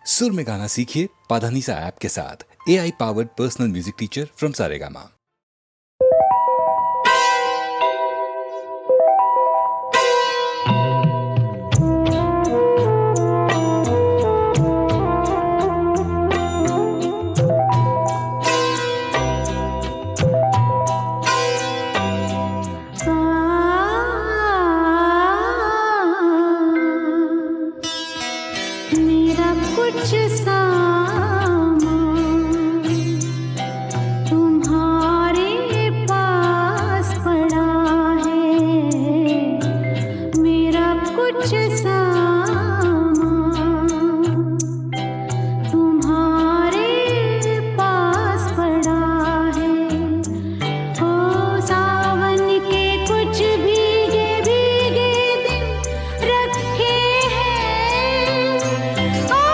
सुर में गाना सीखिए पाधानीसा ऐप के साथ। AI powered personal music teacher from Saregama. मेरा कुछ सामान तुम्हारे पास पड़ा है। मेरा कुछ सामान तुम्हारे पास पड़ा है। ओ सावन के कुछ भीगे भीगे दिन रखे हैं। ओ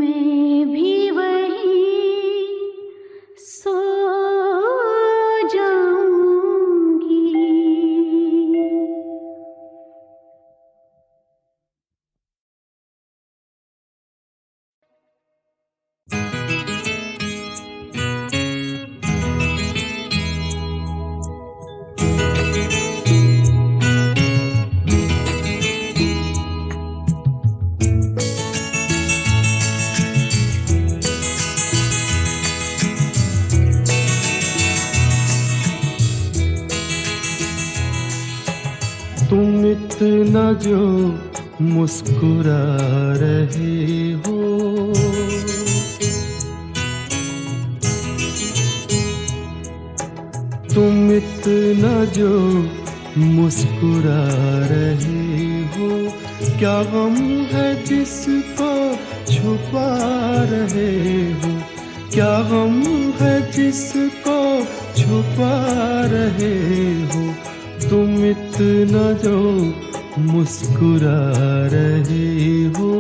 मैं भी वहीं सो जाऊंगी। तुम इतना जो मुस्कुरा रहे हो, तुम इतना जो मुस्कुरा रहे हो, क्या गम है जिसको छुपा रहे हो, क्या गम है जिसको छुपा रहे हो, तुम इतना जो मुस्कुरा रहे हो।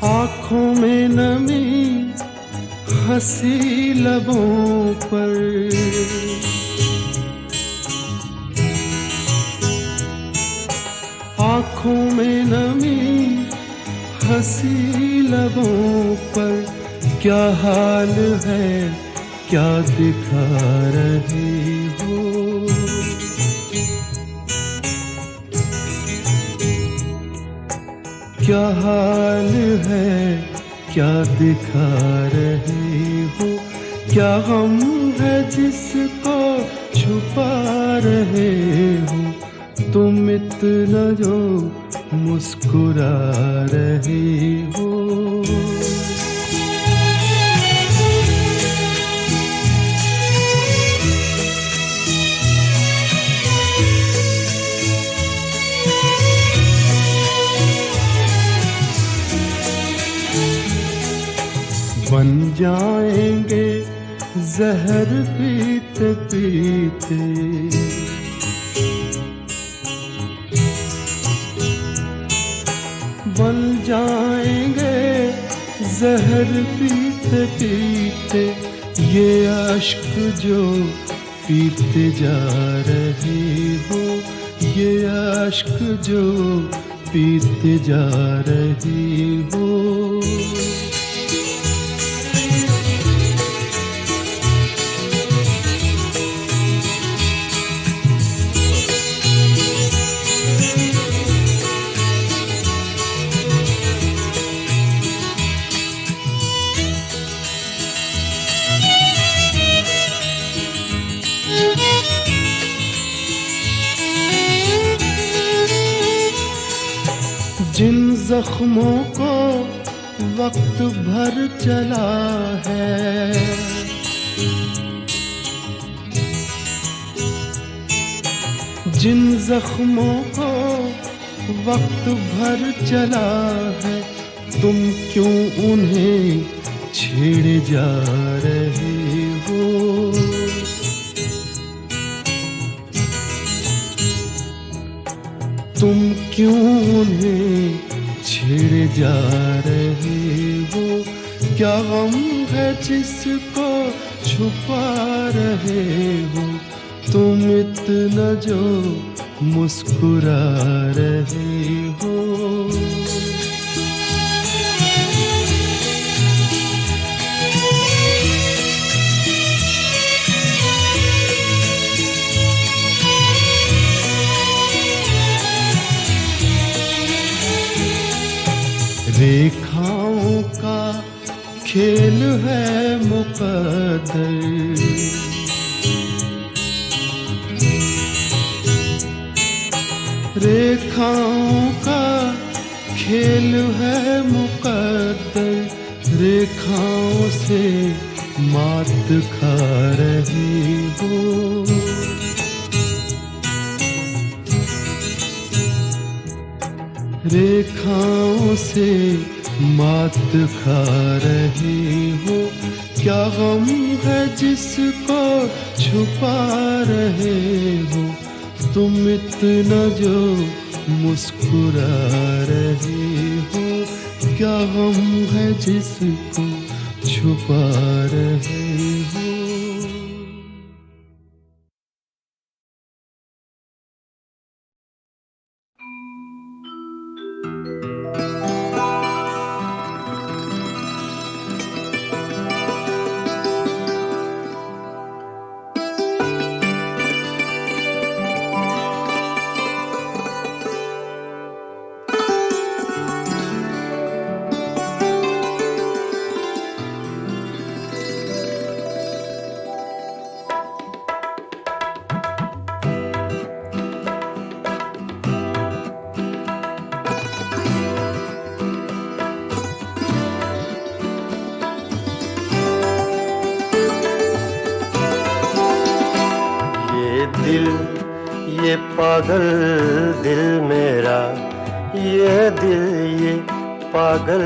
आँखों में नमी हंसी लबों पर, आँखों में नमी हंसी लबों पर, क्या हाल है क्या दिखा रहे हो, क्या हाल है क्या दिखा रहे हो, क्या गम है जिसको छुपा रहे हो, तुम इतना जो मुस्कुरा रहे हो। बन जाएंगे जहर पीते पीते, बन जाएंगे जहर पीते पीते, ये अश्क जो पीते जा रहे हो, ये अश्क जो पीते जा रहे हो। जिन जख्मों को वक्त भर चला है, जिन जख्मों को वक्त भर चला है, तुम क्यों उन्हें छेड़े जा रहे हो, तुम क्यों उन्हें छेड़े जा रहे हो, क्या गम है जिसको छुपा रहे हो, तुम इतना जो मुस्कुरा रहे हो। रेखाओं का खेल है मुकद्दर, रेखाओं का खेल है मुकद्दर, रेखाओं से मात खा रहे हो। रेखाओं से मात खा रहे हो, क्या गम है जिसको छुपा रहे हो। तुम इतना जो मुस्कुरा रहे हो, क्या गम है जिसको छुपा रहे हो। ये पागल दिल मेरा, ये दिल ये पागल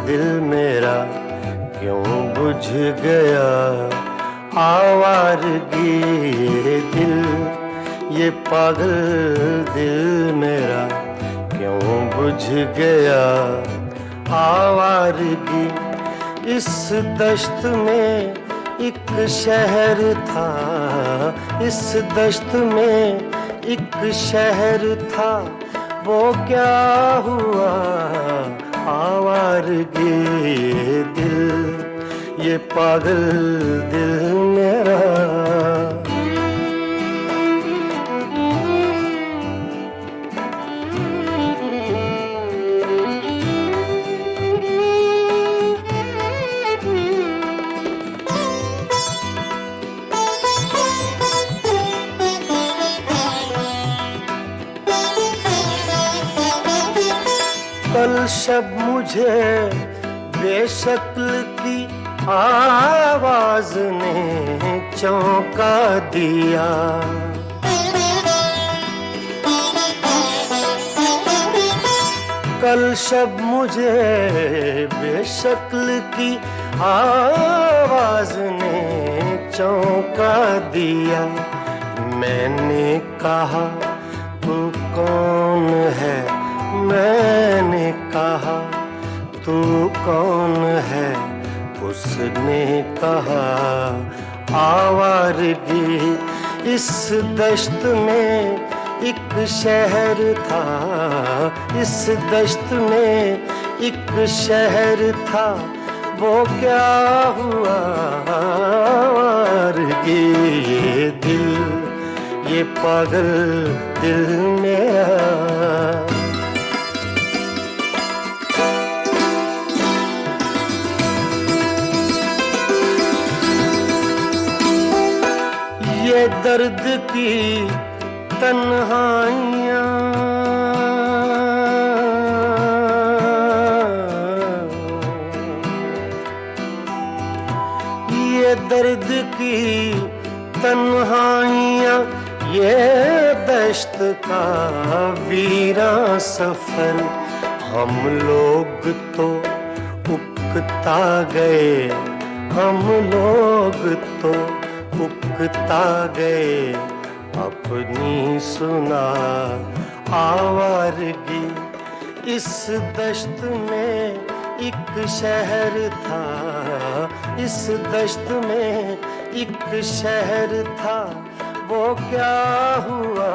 दिल मेरा, क्यों बुझ गया आवारगी। ये दिल ये पागल दिल मेरा, क्यों बुझ गया आवारगी। इस दश्त में एक शहर था, इस दश्त में एक शहर था, वो क्या हुआ आवारगी। ये दिल ये पागल दिल मेरा। कल शब मुझे बेशक्ल की आवाज ने चौंका दिया। कल शब मुझे बेशक्ल की आवाज ने चौंका दिया। मैंने कहा तू कौन है, मैंने कहा तू कौन है। उसने कहा आवारगी। इस दश्त में एक शहर था, इस दश्त में एक शहर था, वो क्या हुआ आवारगी। ये दिल ये पागल दिल मेरा। ये दर्द की तन्हाइयाँ, ये दर्द की तन्हाइयाँ, ये दश्त का वीरा सफर। हम लोग तो उकता गए, हम लोग तो उकता गए, अपनी सुना आवारगी। इस दश्त में एक शहर था, इस दश्त में एक शहर था, वो क्या हुआ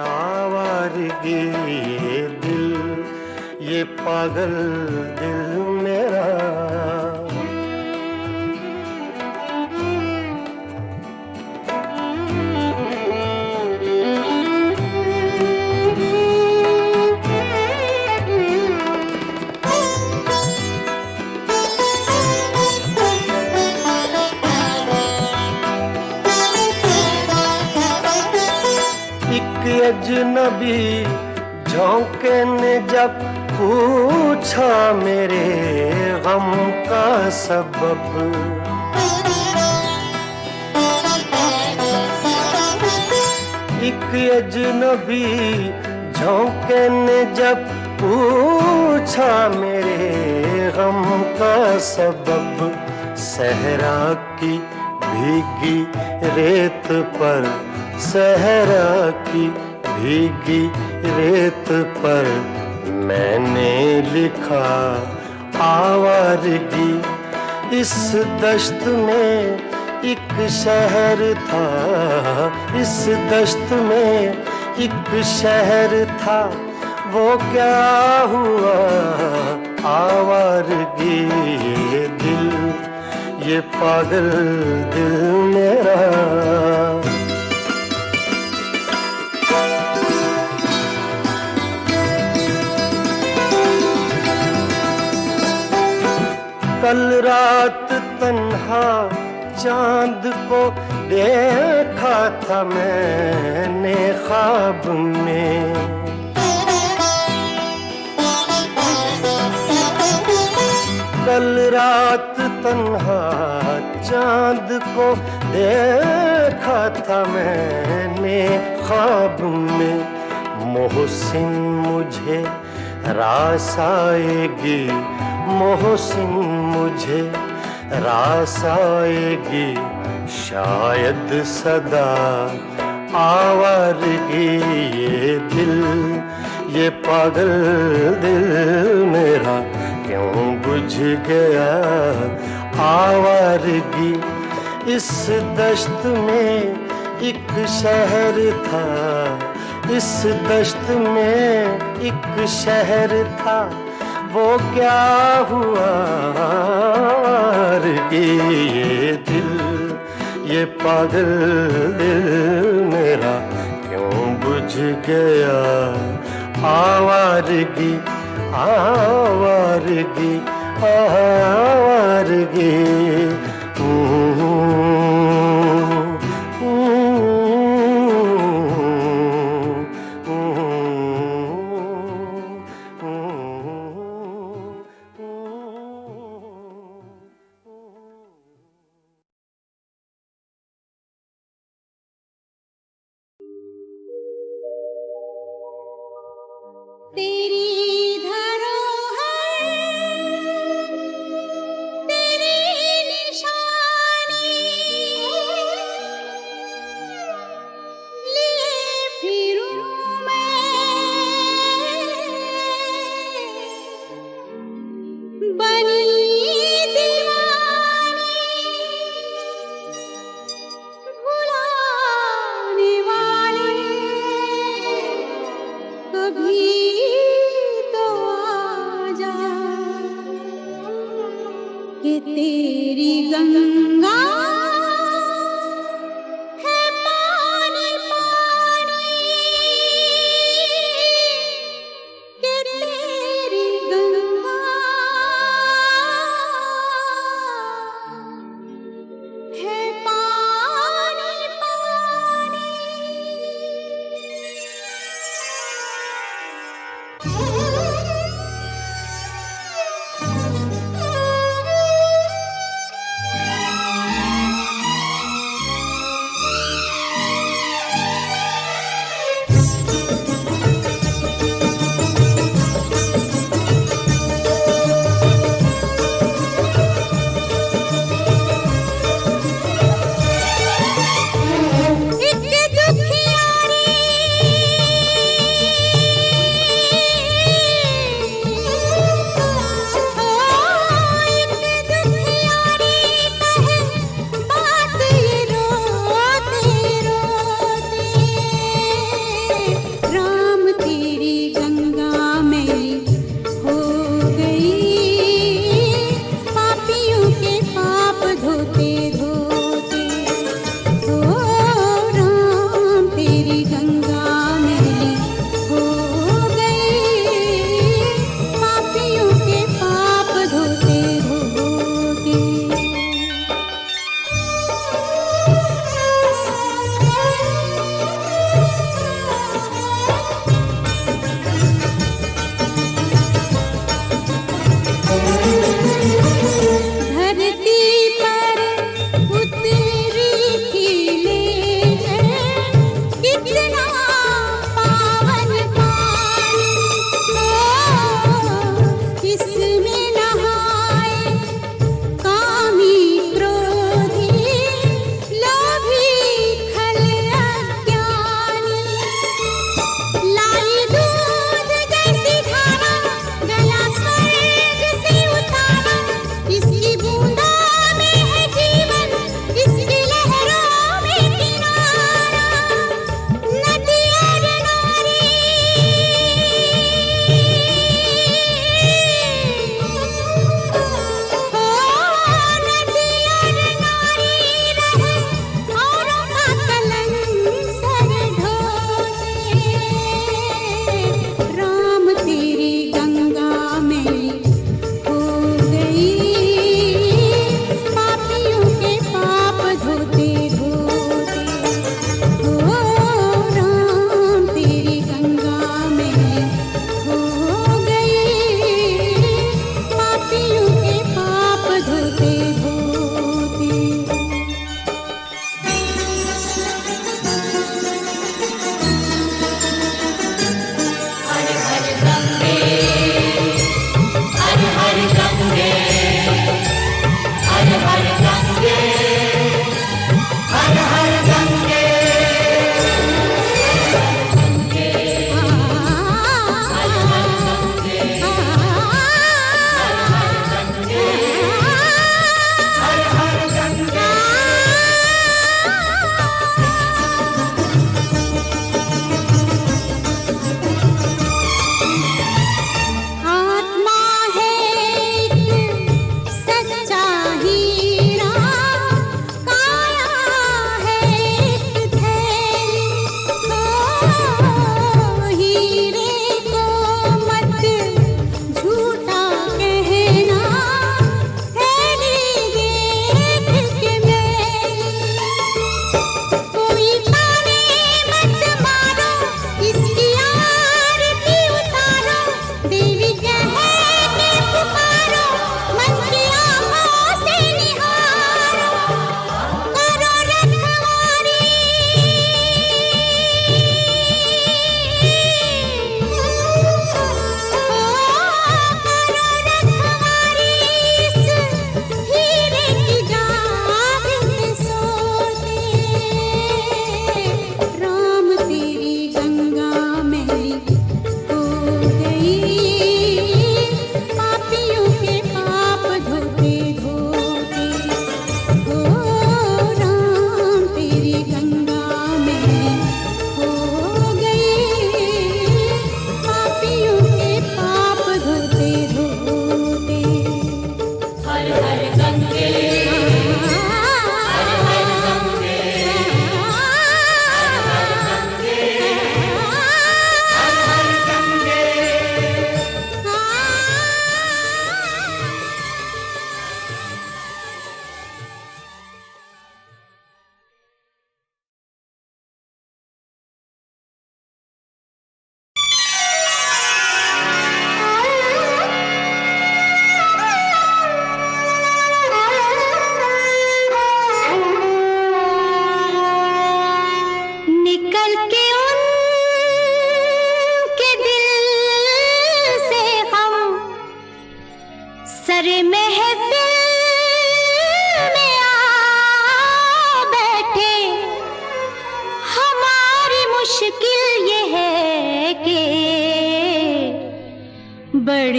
आवारगी। ये दिल ये पागल दिल मेरा। अजनबी झोंके ने जब पूछा मेरे गम का सबब। एक अजनबी झोंके ने जब पूछा मेरे गम का सबब, सहरा की भीगी रेत पर, सहरा की भीगी रेत पर मैंने लिखा आवारगी। इस दश्त में एक शहर था, इस दश्त में एक शहर था, वो क्या हुआ आवारगी। ये दिल, ये पागल दिल मेरा। कल रात तन्हा चांद को देखा था मैंने ख्वाब में। कल रात तन्हा चांद को देखा था मैंने ख्वाब में। मोहसिन मुझे रास आएगी, मोहसिन मुझे रास आएगी, शायद सदा आवारगी। ये दिल, ये पागल दिल मेरा क्यों बुझ गया आवारगी। इस दश्त में एक शहर था, इस दश्त में एक शहर था, वो क्या हुआ ये दिल, ये पागल दिल मेरा क्यों बुझ गया आवारगी, आवारगी, आवारगी। तेरी धरोहर तेरी निशानी लिए फिरूं मैं बनी दीवानी भुलाने वाली कभी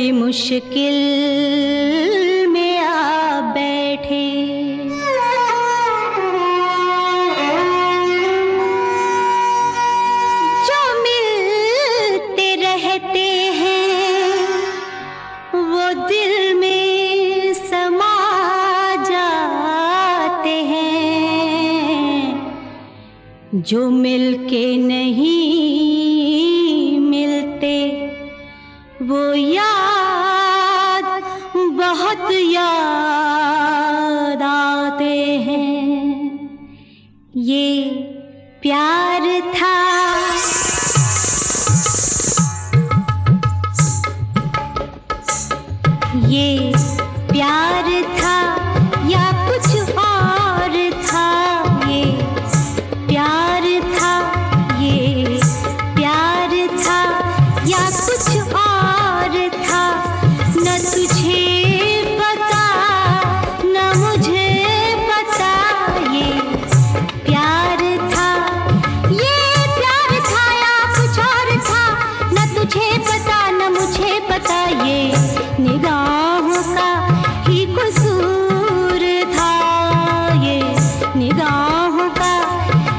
कोई मुश्किल में आ बैठे। जो मिलते रहते हैं वो दिल में समा जाते हैं, जो मिलके नहीं मिलते वो याद बहुत याद आते हैं। ये प्यार था, ये प्यार था या कुछ और था। ये प्यार था, ये प्यार था या कुछ और था। न तुझे पता न मुझे पता, ये प्यार था, ये प्यार था या कुछ और था। न तुझे पता न मुझे पता, ये निगाहों का ही कसूर था। ये निगाहों का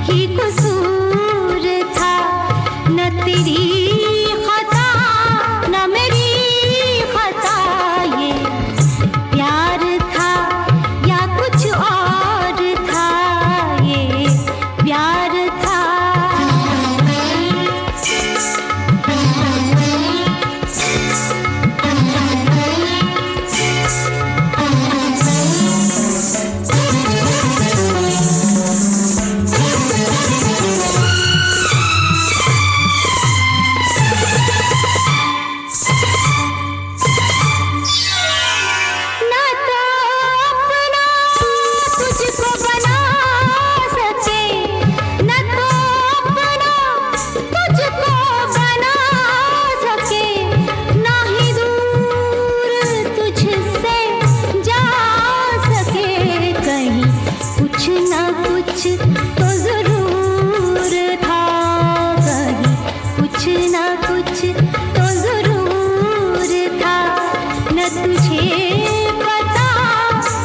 ही कसूर था। न तेरी खता न मेरी खता, ये प्यार था या कुछ और था। ये प्यार था। ना तो अपना तुझको बना सके, न तो अपना तुझको बना सके। ना ही दूर तुझसे जा सके, कहीं कुछ ना कुछ तो जरूर था। कहीं कुछ ना कुछ तो जरूर था। न तुझे पता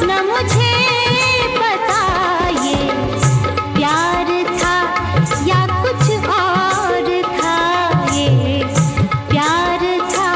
न मुझे पता, ये प्यार था या कुछ और था। ये प्यार था।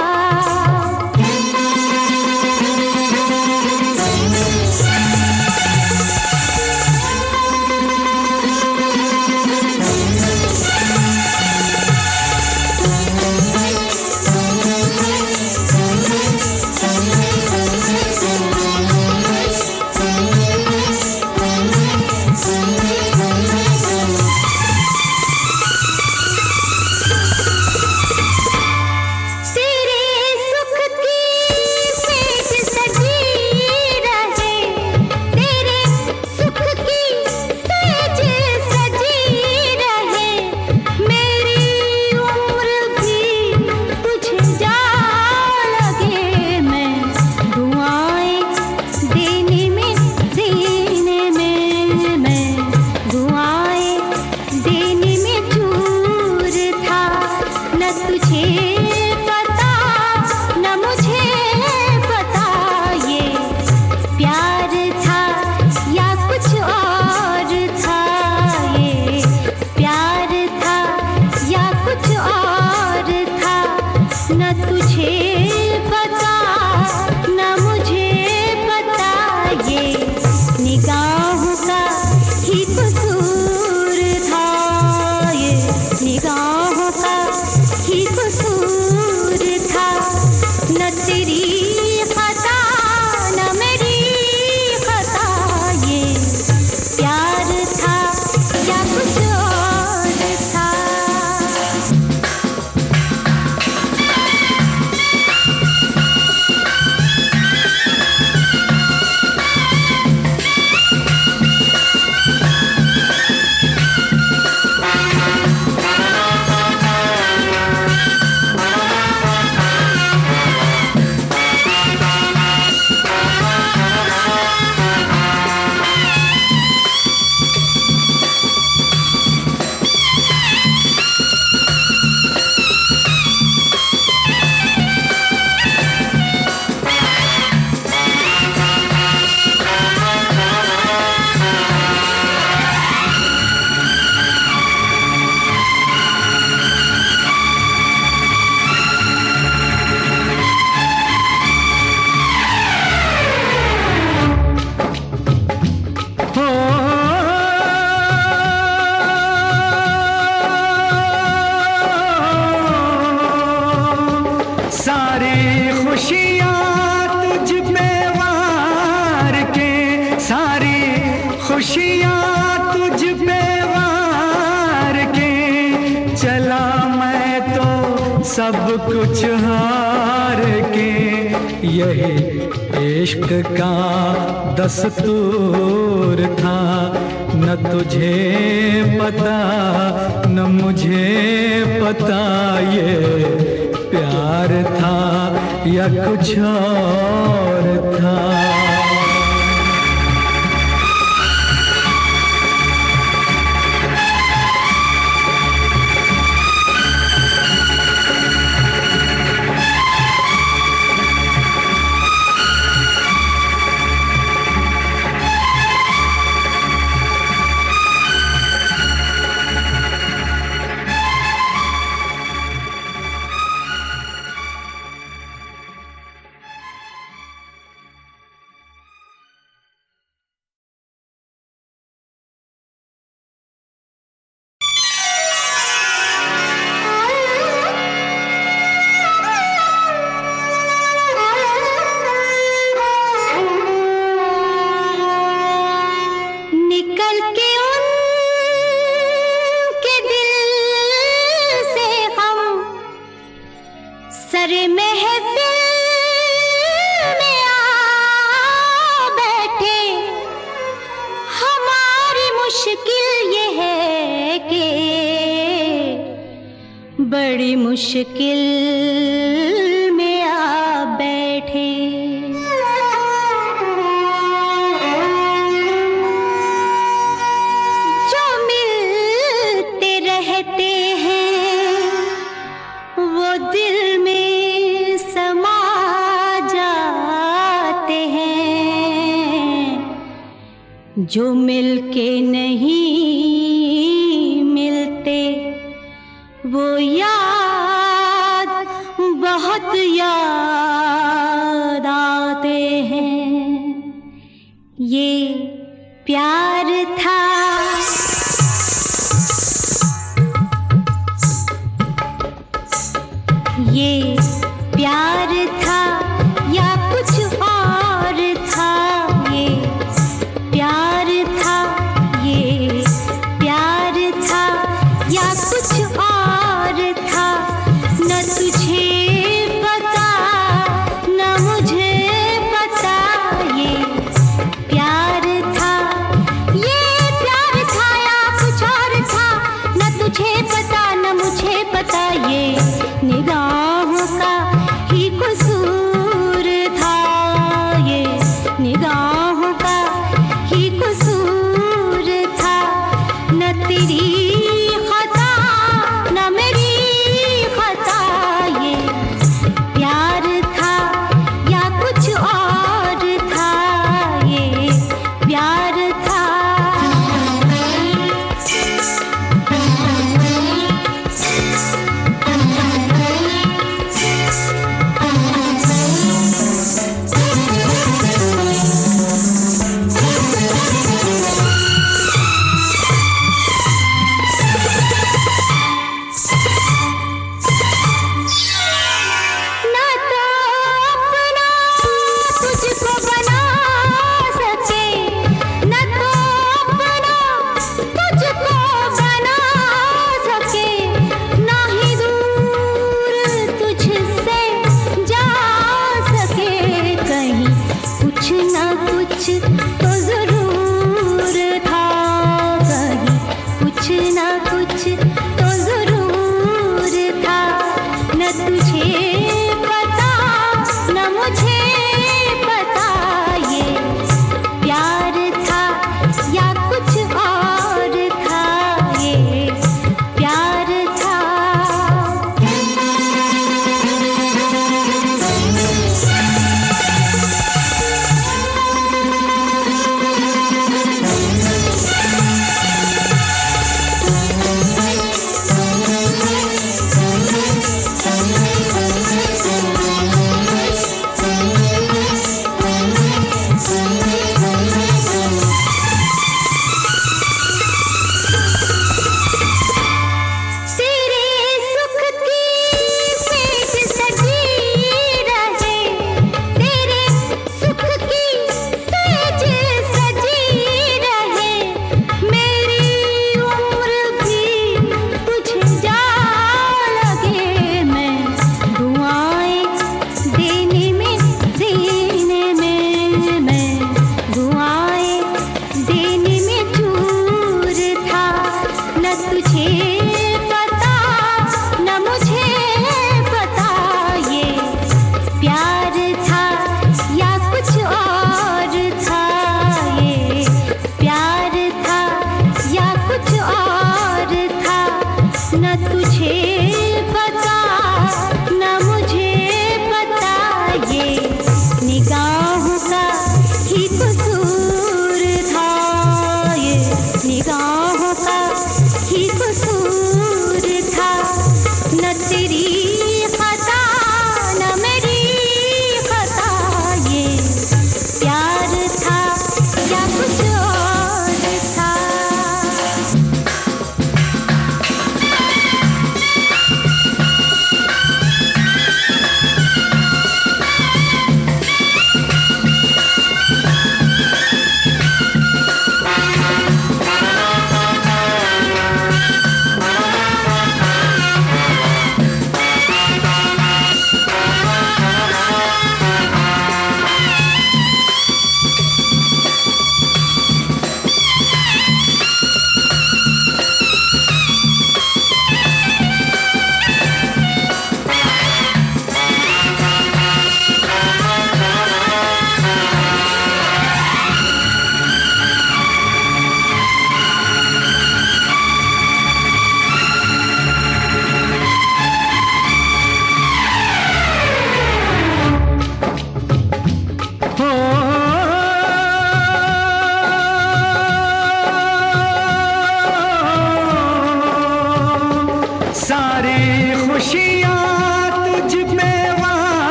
खुशियाँ तुझ पे वार के चला मैं तो सब कुछ हार के। यही इश्क का दस्तूर था, न तुझे पता न मुझे पता ये प्यार था या कुछ और था। बड़ी मुश्किल में आ बैठे। जो मिलते रहते हैं वो दिल में समा जाते हैं, जो मिलके नहीं मिलते वो याद बहुत याद आते हैं। ये प्यार था, ये प्यार था या कुछ और था। ये प्यार था, ये प्यार था या कुछ और था। न तुझे पता न मुझे पता ये प्यार था, ये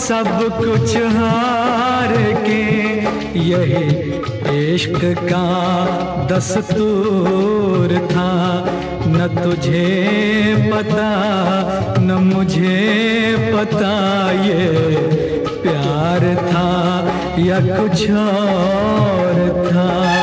सब कुछ हार के, यही इश्क का दस्तूर था। न तुझे पता न मुझे पता ये प्यार था या कुछ और था।